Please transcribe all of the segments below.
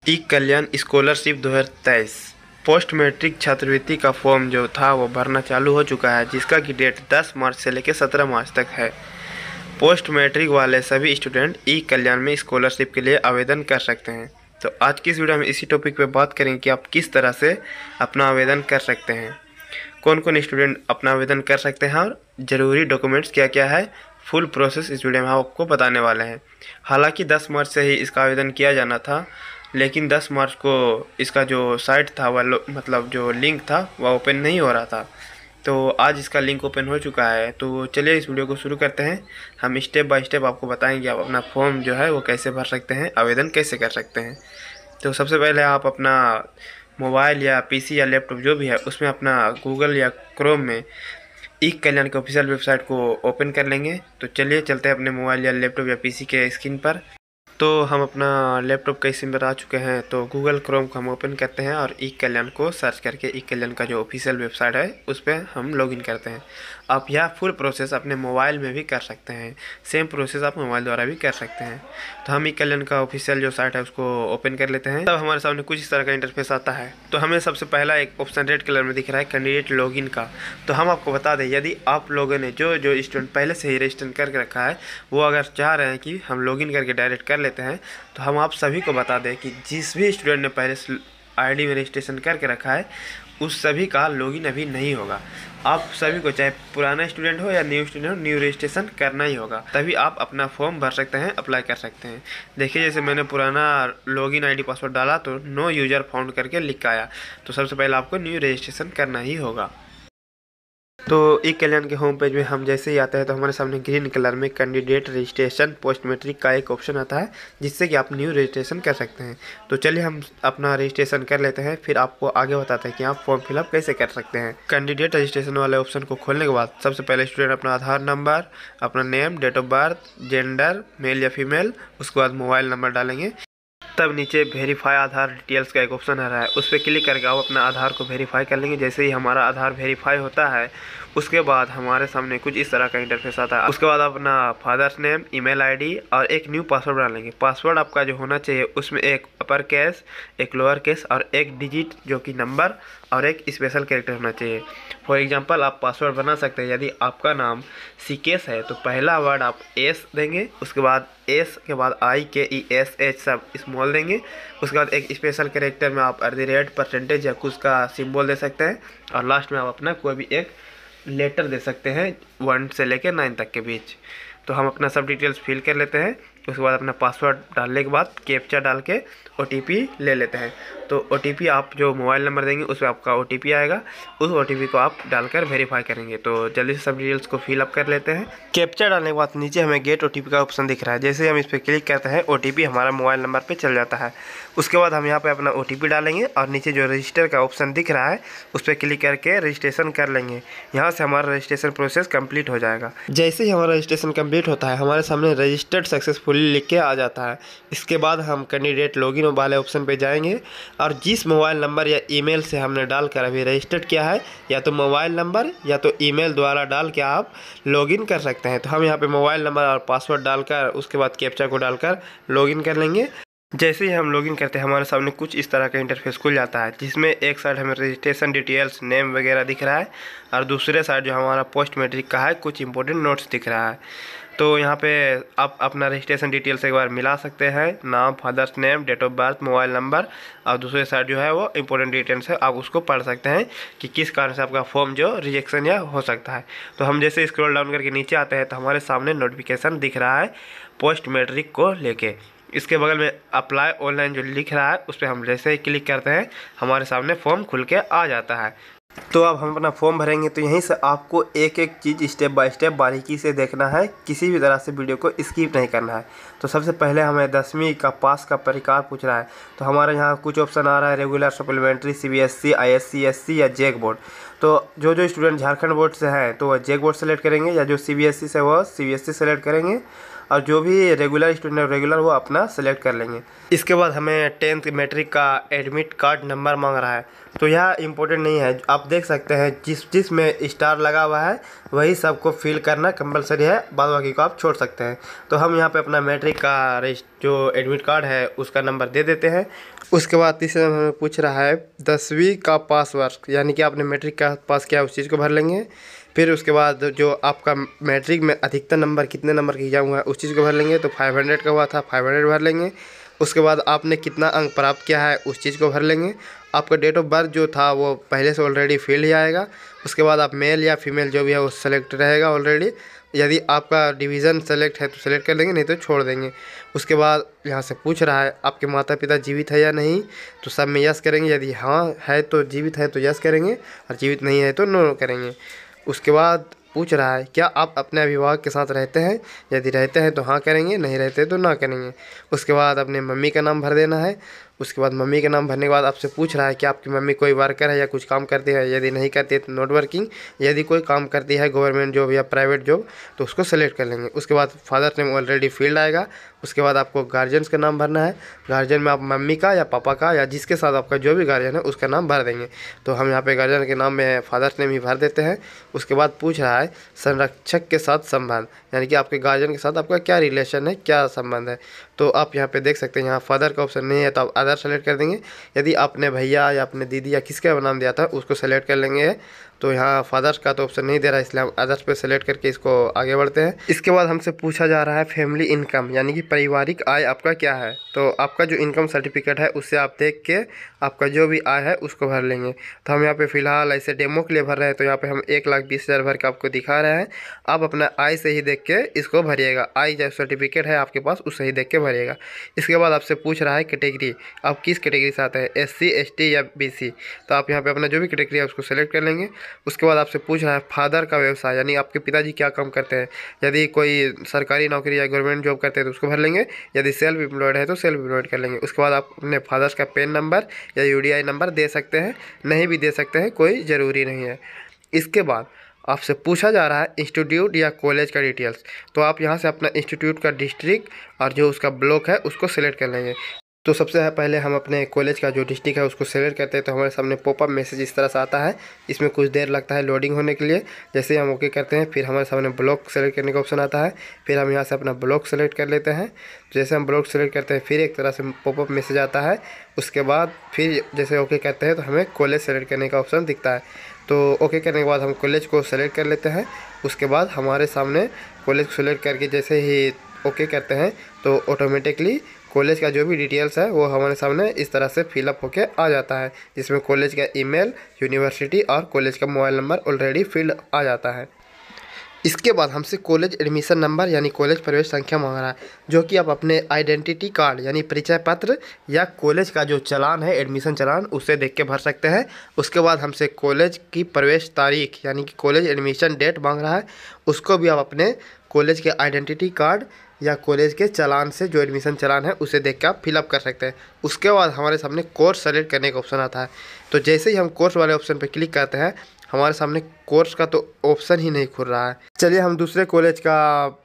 ई कल्याण scholarship 2023 post matric छात्रवृत्ति का form जो था वो भरना चालू हो चुका है, जिसका की डेट 10 मार्च से लेकर 17 मार्च तक है। पोस्ट मैट्रिक वाले सभी स्टूडेंट ई कल्याण में स्कॉलरशिप के लिए आवेदन कर सकते हैं। तो आज की इस वीडियो में इसी टॉपिक पे बात करेंगे कि आप किस तरह से अपना आवेदन कर सकते हैं, कौन कौन स्टूडेंट अपना आवेदन कर सकते हैं और ज़रूरी डॉक्यूमेंट्स क्या क्या है। फुल प्रोसेस इस वीडियो में हम आपको बताने वाले हैं। हालांकि 10 मार्च से ही इसका आवेदन किया जाना था, लेकिन 10 मार्च को इसका जो साइट था वह मतलब जो लिंक था वह ओपन नहीं हो रहा था। तो आज इसका लिंक ओपन हो चुका है। तो चलिए इस वीडियो को शुरू करते हैं। हम स्टेप बाय स्टेप आपको बताएंगे आप अपना फॉर्म जो है वो कैसे भर सकते हैं, आवेदन कैसे कर सकते हैं। तो सबसे पहले आप अपना मोबाइल या पीसी या लैपटॉप जो भी है उसमें अपना गूगल या क्रोम में ई कल्याण के ऑफिशियल वेबसाइट को ओपन कर लेंगे। तो चलिए चलते हैं अपने मोबाइल या लैपटॉप या पीसी के स्क्रीन पर। तो हम अपना लैपटॉप के स्क्रीन पर आ चुके हैं। तो गूगल क्रोम को हम ओपन करते हैं और ई कल्याण को सर्च करके ई कल्याण का जो ऑफिशियल वेबसाइट है उस पर हम लॉगिन करते हैं। आप यह फुल प्रोसेस अपने मोबाइल में भी कर सकते हैं, सेम प्रोसेस आप मोबाइल द्वारा भी कर सकते हैं। तो हम ई कल्याण का ऑफिशियल जो साइट है उसको ओपन कर लेते हैं। तब हमारे सामने कुछ इस तरह का इंटरफेस आता है। तो हमें सबसे पहला एक ऑप्शन रेड कलर में दिख रहा है कैंडिडेट लॉगिन का। तो हम आपको बता दें, यदि आप लोगों ने जो स्टूडेंट पहले से ही रजिस्टर करके रखा है वो अगर चाह रहे हैं कि हम लॉगिन करके डायरेक्ट कर लेते हैं, तो हम आप सभी को बता दें कि जिस भी स्टूडेंट ने पहले से आईडी में रजिस्ट्रेशन करके रखा है उस सभी का लॉगिन अभी नहीं होगा। आप सभी को चाहे पुराना स्टूडेंट हो या न्यू स्टूडेंट हो, न्यू रजिस्ट्रेशन करना ही होगा, तभी आप अपना फॉर्म भर सकते हैं, अप्लाई कर सकते हैं। देखिए जैसे मैंने पुराना लॉगिन आईडी पासवर्ड डाला तो नो यूजर फाउंड करके लिख आया। तो सबसे पहले आपको न्यू रजिस्ट्रेशन करना ही होगा। तो ई कल्याण के होम पेज में हम जैसे ही आते हैं तो हमारे सामने ग्रीन कलर में कैंडिडेट रजिस्ट्रेशन पोस्ट मैट्रिक का एक ऑप्शन आता है, जिससे कि आप न्यू रजिस्ट्रेशन कर सकते हैं। तो चलिए हम अपना रजिस्ट्रेशन कर लेते हैं, फिर आपको आगे बताते हैं कि आप फॉर्म फिलअप कैसे कर सकते हैं। कैंडिडेट रजिस्ट्रेशन वाले ऑप्शन को खोलने के बाद सबसे पहले स्टूडेंट अपना आधार नंबर, अपना name, date of birth, gender male या फीमेल, उसके बाद मोबाइल नंबर डालेंगे। तब नीचे वेरीफाई आधार डिटेल्स का एक ऑप्शन आ रहा है, उस पर क्लिक करके आप अपना आधार को वेरीफाई कर लेंगे। जैसे ही हमारा आधार वेरीफाई होता है उसके बाद हमारे सामने कुछ इस तरह का इंटरफेस आता है। उसके बाद आप अपना फादर्स नेम, ईमेल आईडी और एक न्यू पासवर्ड डालेंगे। पासवर्ड आपका जो होना चाहिए उसमें एक अपर केस, एक लोअर केस और एक डिजिट जो कि नंबर और एक स्पेशल कैरेक्टर होना चाहिए। फॉर एग्जांपल आप पासवर्ड बना सकते हैं, यदि आपका नाम सीकेस है तो पहला वर्ड आप एस देंगे, उसके बाद एस के बाद IKESH सब स्मॉल देंगे, उसके बाद एक स्पेशल कैरेक्टर में आप @ % या कुछ का सिंबल दे सकते हैं और लास्ट में आप अपना कोई भी एक लेटर दे सकते हैं 1 से लेकर 9 तक के बीच। तो हम अपना सब डिटेल्स फिल कर लेते हैं। उसके बाद अपना पासवर्ड डालने के बाद कैप्चा डाल के OTP ले लेते हैं। तो OTP आप जो मोबाइल नंबर देंगे उस पर आपका OTP आएगा, उस OTP को आप डालकर वेरीफाई करेंगे। तो जल्दी से सब डिटेल्स को फिल अप कर लेते हैं। कैप्चा डालने के बाद नीचे हमें गेट OTP का ऑप्शन दिख रहा है। जैसे हम इस पर क्लिक करते हैं OTP हमारा मोबाइल नंबर पर चल जाता है। उसके बाद हम यहाँ पर अपना OTP डालेंगे और नीचे जो रजिस्टर का ऑप्शन दिख रहा है उस पर क्लिक करके रजिस्ट्रेशन कर लेंगे। यहाँ से हमारा रजिस्ट्रेशन प्रोसेस कंप्लीट हो जाएगा। जैसे ही हमारा रजिस्ट्रेशन कंप्लीट होता है हमारे सामने रजिस्टर्ड सक्सेसफुली लिख के आ जाता है। इसके बाद हम कैंडिडेट लॉगिन वाले ऑप्शन पे जाएंगे और जिस मोबाइल नंबर या ईमेल से हमने डालकर अभी रजिस्टर्ड किया है, या तो मोबाइल नंबर या तो ईमेल द्वारा डाल के आप लॉगिन कर सकते हैं। तो हम यहाँ पे मोबाइल नंबर और पासवर्ड डालकर उसके बाद कैप्चा को डालकर लॉगिन कर लेंगे। जैसे ही हम लॉगिन करते हैं हमारे सामने कुछ इस तरह का इंटरफेस खुल जाता है, जिसमें एक साइड हमें रजिस्ट्रेशन डिटेल्स, नेम वगैरह दिख रहा है और दूसरे साइड जो हमारा पोस्ट मैट्रिक का है कुछ इंपॉर्टेंट नोट्स दिख रहा है। तो यहाँ पे आप अपना रजिस्ट्रेशन डिटेल्स एक बार मिला सकते हैं, नाम, father's name, date of birth, mobile number और दूसरे साइड जो है वो इंपॉर्टेंट डिटेल्स है, आप उसको पढ़ सकते हैं कि किस कारण से आपका फॉर्म जो रिजेक्शन या हो सकता है। तो हम जैसे स्क्रॉल डाउन करके नीचे आते हैं तो हमारे सामने नोटिफिकेशन दिख रहा है पोस्ट मैट्रिक को लेके। इसके बगल में अप्लाई ऑनलाइन जो लिख रहा है उस पर हम जैसे ही क्लिक करते हैं हमारे सामने फॉर्म खुल के आ जाता है। तो अब हम अपना फॉर्म भरेंगे। तो यहीं से आपको एक एक चीज़ स्टेप बाय स्टेप बारीकी से देखना है, किसी भी तरह से वीडियो को स्किप नहीं करना है। तो सबसे पहले हमें 10वीं का पास का परिकार पूछ रहा है। तो हमारे यहाँ कुछ ऑप्शन आ रहा है, regular, supplementary, CBSE, ISC, SC या जेक बोर्ड। तो जो स्टूडेंट झारखंड बोर्ड से हैं तो वह जेक बोर्ड सेलेक्ट करेंगे, या जो CBSE से वो CBSE सेलेक्ट करेंगे, और जो भी रेगुलर स्टूडेंट है रेगुलर वो अपना सेलेक्ट कर लेंगे। इसके बाद हमें 10th मैट्रिक का एडमिट कार्ड नंबर मांग रहा है, तो यह इम्पोर्टेंट नहीं है। आप देख सकते हैं जिस में स्टार लगा हुआ है वही सबको फिल करना कंपलसरी है, बाद बाकी को आप छोड़ सकते हैं। तो हम यहाँ पे अपना मैट्रिक का जो एडमिट कार्ड है उसका नंबर दे देते हैं। उसके बाद तीसरे नंबर में पूछ रहा है 10वीं का पास वर्ष, यानी कि आपने मैट्रिक का पास किया उस चीज़ को भर लेंगे। फिर उसके बाद जो आपका मैट्रिक में अधिकतम नंबर कितने नंबर की एग्जाम हुआ है उस चीज़ को भर लेंगे। तो 500 का हुआ था, 500 भर लेंगे। उसके बाद आपने कितना अंक प्राप्त किया है उस चीज़ को भर लेंगे। आपका डेट ऑफ बर्थ जो था वो पहले से ऑलरेडी फिल ही आएगा। उसके बाद आप मेल या फीमेल जो भी है वो सेलेक्ट रहेगा ऑलरेडी। यदि आपका डिवीज़न सेलेक्ट है तो सेलेक्ट कर देंगे, नहीं तो छोड़ देंगे। उसके बाद यहाँ से पूछ रहा है आपके माता पिता जीवित है या नहीं, तो सब में यस करेंगे। यदि हाँ है तो जीवित है तो यस करेंगे, और जीवित नहीं है तो नो करेंगे। उसके बाद पूछ रहा है क्या आप अपने अभिभावक के साथ रहते हैं, यदि रहते हैं तो हाँ करेंगे, नहीं रहते तो ना करेंगे। उसके बाद अपने मम्मी का नाम भर देना है। उसके बाद मम्मी का नाम भरने के बाद आपसे पूछ रहा है कि आपकी मम्मी कोई वर्कर है या कुछ काम करती है, यदि नहीं करती है तो नॉट वर्किंग, यदि कोई काम करती है गवर्नमेंट जॉब या प्राइवेट जॉब तो उसको सेलेक्ट कर लेंगे। उसके बाद फादर नेम ऑलरेडी फील्ड आएगा। उसके बाद आपको गार्जियंस का नाम भरना है। गार्जियन में आप मम्मी का या पापा का या जिसके साथ आपका जो भी गार्जियन है उसका नाम भर देंगे। तो हम यहाँ पे गार्जियन के नाम में फादर्स नेम ही भर देते हैं। उसके बाद पूछ रहा है संरक्षक के साथ संबंध, यानी कि आपके गार्जियन के साथ आपका क्या रिलेशन है, क्या संबंध है। तो आप यहाँ पे देख सकते हैं यहाँ फादर का ऑप्शन नहीं है तो आप अदर सेलेक्ट कर देंगे। यदि आपने भैया या अपने दीदी या किसका नाम दिया था उसको सेलेक्ट कर लेंगे। तो यहाँ फादर्स का तो ऑप्शन नहीं दे रहा है, इसलिए हम अदर्स पे सेलेक्ट करके इसको आगे बढ़ते हैं। इसके बाद हमसे पूछा जा रहा है फैमिली इनकम, यानी कि पारिवारिक आय आपका क्या है। तो आपका जो इनकम सर्टिफिकेट है उससे आप देख के आपका जो भी आय है उसको भर लेंगे। तो हम यहाँ पे फिलहाल ऐसे डेमो के लिए भर रहे हैं, तो यहाँ पे हम 1,20,000 भर के आपको दिखा रहे हैं। आप अपना आय से ही देख के इसको भरिएगा, आय जो सर्टिफिकेट है आपके पास उससे ही देख के भरिएगा। इसके बाद आपसे पूछ रहा है कैटेगरी, आप किस कैटेगरी से आते हैं, SC ST या BC। तो आप यहाँ पे अपना जो भी कैटेगरी है उसको सेलेक्ट कर लेंगे। उसके बाद आपसे पूछ रहा है फादर का व्यवसाय, यानी आपके पिताजी क्या काम करते हैं। यदि कोई सरकारी नौकरी या गवर्नमेंट जॉब करते हैं तो उसको भर लेंगे, यदि सेल्फ एम्प्लॉयड है तो सेल्फ एम्प्लॉयड कर लेंगे। उसके बाद आप अपने फादर्स का पैन नंबर या UDI नंबर दे सकते हैं, नहीं भी दे सकते हैं, कोई ज़रूरी नहीं है। इसके बाद आपसे पूछा जा रहा है इंस्टीट्यूट या कॉलेज का डिटेल्स। तो आप यहाँ से अपना इंस्टीट्यूट का डिस्ट्रिक्ट और जो उसका ब्लॉक है उसको सेलेक्ट कर लेंगे। तो सबसे पहले हम अपने कॉलेज का जो डिस्ट्रिक्ट है उसको सेलेक्ट करते हैं। तो हमारे सामने पॉपअप मैसेज इस तरह से आता है, इसमें कुछ देर लगता है लोडिंग होने के लिए। जैसे ही हम ओके करते हैं फिर हमारे सामने ब्लॉक सेलेक्ट करने का ऑप्शन आता है, फिर हम यहाँ से अपना ब्लॉक सेलेक्ट कर लेते हैं। जैसे हम ब्लॉक सेलेक्ट करते हैं फिर एक तरह से पॉपअप मैसेज आता है। उसके बाद फिर जैसे ओके करते हैं तो हमें कॉलेज सेलेक्ट करने का ऑप्शन दिखता है। तो ओके करने के बाद हम कॉलेज को सेलेक्ट कर लेते हैं। उसके बाद हमारे सामने कॉलेज को सेलेक्ट करके जैसे ही ओके करते हैं तो ऑटोमेटिकली कॉलेज का जो भी डिटेल्स है वो हमारे सामने इस तरह से फिलअप होके आ जाता है, जिसमें कॉलेज का ईमेल, यूनिवर्सिटी और कॉलेज का मोबाइल नंबर ऑलरेडी फिल्ड आ जाता है। इसके बाद हमसे कॉलेज एडमिशन नंबर यानी कॉलेज प्रवेश संख्या मांग रहा है, जो कि आप अपने आइडेंटिटी कार्ड यानी परिचय पत्र या कॉलेज का जो चालान है एडमिशन चालान उससे देख के भर सकते हैं। उसके बाद हमसे कॉलेज की प्रवेश तारीख यानी कि कॉलेज एडमिशन डेट मांग रहा है, उसको भी आप अपने कॉलेज के आइडेंटिटी कार्ड या कॉलेज के चालान से जो एडमिशन चालान है उसे देख के आप फिलअप कर सकते हैं। उसके बाद हमारे सामने कोर्स सेलेक्ट करने का ऑप्शन आता है। तो जैसे ही हम कोर्स वाले ऑप्शन पर क्लिक करते हैं हमारे सामने कोर्स का तो ऑप्शन ही नहीं खुल रहा है। चलिए हम दूसरे कॉलेज का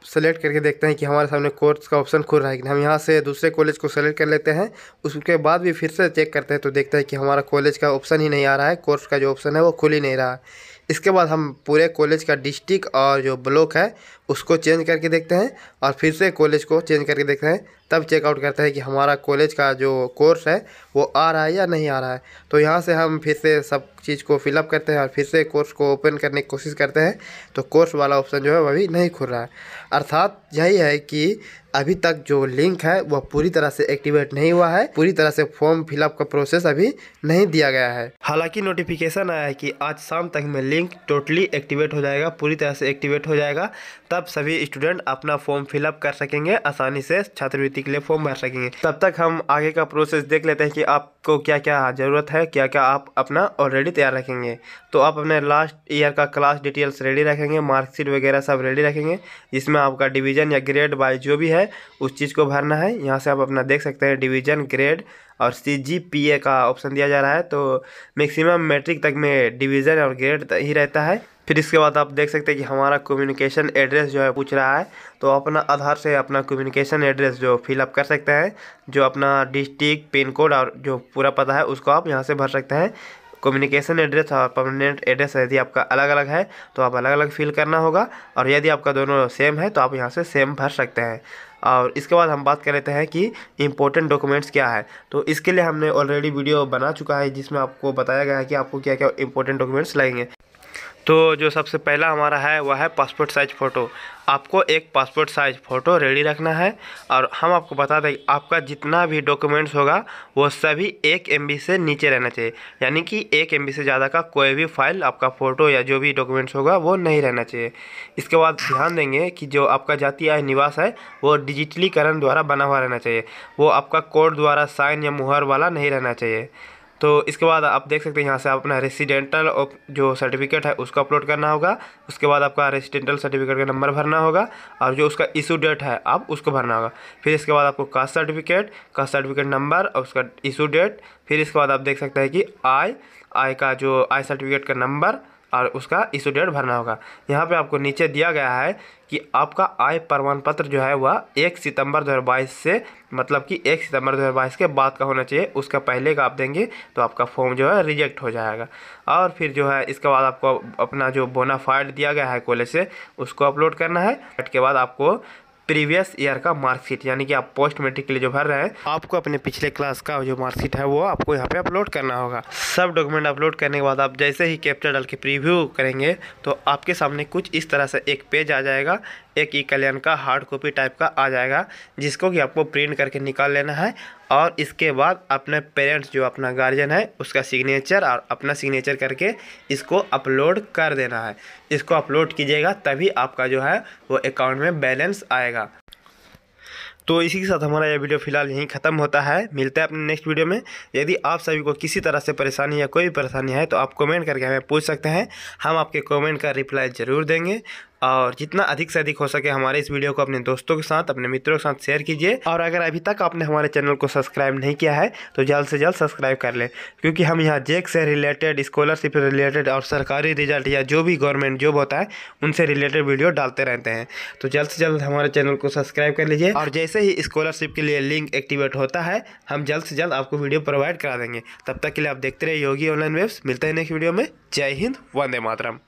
सेलेक्ट करके देखते हैं कि हमारे सामने कोर्स का ऑप्शन खुल रहा है कि हम यहाँ से दूसरे कॉलेज को सेलेक्ट कर लेते हैं। उसके बाद भी फिर से चेक करते हैं तो देखते हैं कि हमारा कॉलेज का ऑप्शन ही नहीं आ रहा है, कोर्स का जो ऑप्शन है वो खुल ही नहीं रहा है। इसके बाद हम पूरे कॉलेज का डिस्ट्रिक्ट और जो ब्लॉक है उसको चेंज करके देखते हैं और फिर से कॉलेज को चेंज करके देखते हैं, तब चेकआउट करते हैं कि हमारा कॉलेज का जो कोर्स है वो आ रहा है या नहीं आ रहा है। तो यहाँ से हम फिर से सब चीज़ को फिलअप करते हैं और फिर से कोर्स को ओपन करने की कोशिश करते हैं, तो कोर्स वाला ऑप्शन जो है वह भी नहीं खुल रहा है। अर्थात यही है कि अभी तक जो लिंक है वह पूरी तरह से एक्टिवेट नहीं हुआ है, पूरी तरह से फॉर्म फिलअप का प्रोसेस अभी नहीं दिया गया है। हालांकि नोटिफिकेशन आया है कि आज शाम तक में लिंक टोटली एक्टिवेट हो जाएगा, पूरी तरह से एक्टिवेट हो जाएगा, तब सभी स्टूडेंट अपना फॉर्म फिलअप कर सकेंगे, आसानी से छात्रवृत्ति के लिए फॉर्म भर सकेंगे। तब तक हम आगे का प्रोसेस देख लेते हैं कि आपको क्या क्या ज़रूरत है, क्या क्या आप अपना ऑलरेडी तैयार रखेंगे। तो आप अपने लास्ट ईयर का क्लास डिटेल्स रेडी रखेंगे, मार्कशीट वगैरह सब रेडी रखेंगे, जिसमें आपका डिवीज़न या ग्रेड बाय जो भी है उस चीज़ को भरना है। यहाँ से आप अपना देख सकते हैं डिवीज़न, ग्रेड और CGPA का ऑप्शन दिया जा रहा है। तो मैक्सिमम मैट्रिक तक में डिवीज़न और ग्रेड ही रहता है, फिर इसके बाद आप देख सकते हैं कि हमारा कम्युनिकेशन एड्रेस जो है पूछ रहा है, तो अपना आधार से अपना कम्युनिकेशन एड्रेस जो फिलअप कर सकते हैं, जो अपना डिस्ट्रिक्ट, पिन कोड और जो पूरा पता है उसको आप यहाँ से भर सकते हैं। कम्युनिकेशन एड्रेस और परमानेंट एड्रेस यदि आपका अलग अलग है तो आप अलग अलग फिल करना होगा, और यदि आपका दोनों सेम है तो आप यहाँ से सेम भर सकते हैं। और इसके बाद हम बात कर लेते हैं कि इम्पोर्टेंट डॉक्यूमेंट्स क्या है। तो इसके लिए हमने ऑलरेडी वीडियो बना चुका है जिसमें आपको बताया गया है कि आपको क्या क्या इम्पोर्टेंट डॉक्यूमेंट्स लगेंगे। तो जो सबसे पहला हमारा है वह है पासपोर्ट साइज फ़ोटो। आपको एक पासपोर्ट साइज फ़ोटो रेडी रखना है, और हम आपको बता दें आपका जितना भी डॉक्यूमेंट्स होगा वो सभी 1 MB से नीचे रहना चाहिए, यानी कि 1 MB से ज़्यादा का कोई भी फाइल आपका फ़ोटो या जो भी डॉक्यूमेंट्स होगा वो नहीं रहना चाहिए। इसके बाद ध्यान देंगे कि जो आपका जाति आय निवास है वो डिजिटलीकरण द्वारा बना हुआ रहना चाहिए, वो आपका कोड द्वारा साइन या मुहर वाला नहीं रहना चाहिए। तो इसके बाद आप देख सकते हैं यहाँ से अपना रेसिडेंटल जो सर्टिफिकेट है उसको अपलोड करना होगा। उसके बाद आपका रेसिडेंटल सर्टिफिकेट का नंबर भरना होगा, और जो उसका इशू डेट है आप उसको भरना होगा। फिर इसके बाद आपको कास्ट सर्टिफिकेट नंबर और उसका इशू डेट। फिर इसके बाद आप देख सकते हैं कि आय का जो आय सर्टिफिकेट का नंबर और उसका इशू डेट भरना होगा। यहाँ पे आपको नीचे दिया गया है कि आपका आय प्रमाण पत्र जो है वह 1 सितंबर 2022 से, मतलब कि 1 सितंबर 2022 के बाद का होना चाहिए। उसका पहले का आप देंगे तो आपका फॉर्म जो है रिजेक्ट हो जाएगा। और फिर जो है इसके बाद आपको अपना जो बोनाफाइड दिया गया है कॉलेज से उसको अपलोड करना है। इसके बाद आपको प्रीवियस ईयर का मार्कशीट, यानी कि आप पोस्ट मैट्रिक के लिए जो भर रहे हैं आपको अपने पिछले क्लास का जो मार्कशीट है वो आपको यहाँ पे अपलोड करना होगा। सब डॉक्यूमेंट अपलोड करने के बाद आप जैसे ही कैप्चर डाल के प्रीव्यू करेंगे तो आपके सामने कुछ इस तरह से एक पेज आ जाएगा, एक ई-कल्याण का हार्ड कॉपी टाइप का आ जाएगा, जिसको कि आपको प्रिंट करके निकाल लेना है। और इसके बाद अपने पेरेंट्स जो अपना गार्जियन है उसका सिग्नेचर और अपना सिग्नेचर करके इसको अपलोड कर देना है। इसको अपलोड कीजिएगा तभी आपका जो है वो अकाउंट में बैलेंस आएगा। तो इसी के साथ हमारा यह वीडियो फिलहाल यहीं ख़त्म होता है। मिलते हैं अपने नेक्स्ट वीडियो में। यदि आप सभी को किसी तरह से परेशानी या कोई भी परेशानी है तो आप कमेंट करके हमें पूछ सकते हैं, हम आपके कमेंट का रिप्लाई ज़रूर देंगे। और जितना अधिक से अधिक हो सके हमारे इस वीडियो को अपने दोस्तों के साथ, अपने मित्रों के साथ शेयर कीजिए। और अगर अभी तक आपने हमारे चैनल को सब्सक्राइब नहीं किया है तो जल्द से जल्द सब्सक्राइब कर लें, क्योंकि हम यहाँ जेक से रिलेटेड, स्कॉलरशिप से रिलेटेड और सरकारी रिजल्ट या जो भी गवर्नमेंट जॉब होता है उनसे रिलेटेड वीडियो डालते रहते हैं। तो जल्द से जल्द हमारे चैनल को सब्सक्राइब कर लीजिए, और जैसे ही स्कॉलरशिप के लिए लिंक एक्टिवेट होता है हम जल्द से जल्द आपको वीडियो प्रोवाइड करा देंगे। तब तक के लिए आप देखते रहिए योगी ऑनलाइन वेब्स। मिलते हैं नेक्स्ट वीडियो में। जय हिंद, वंदे मातरम।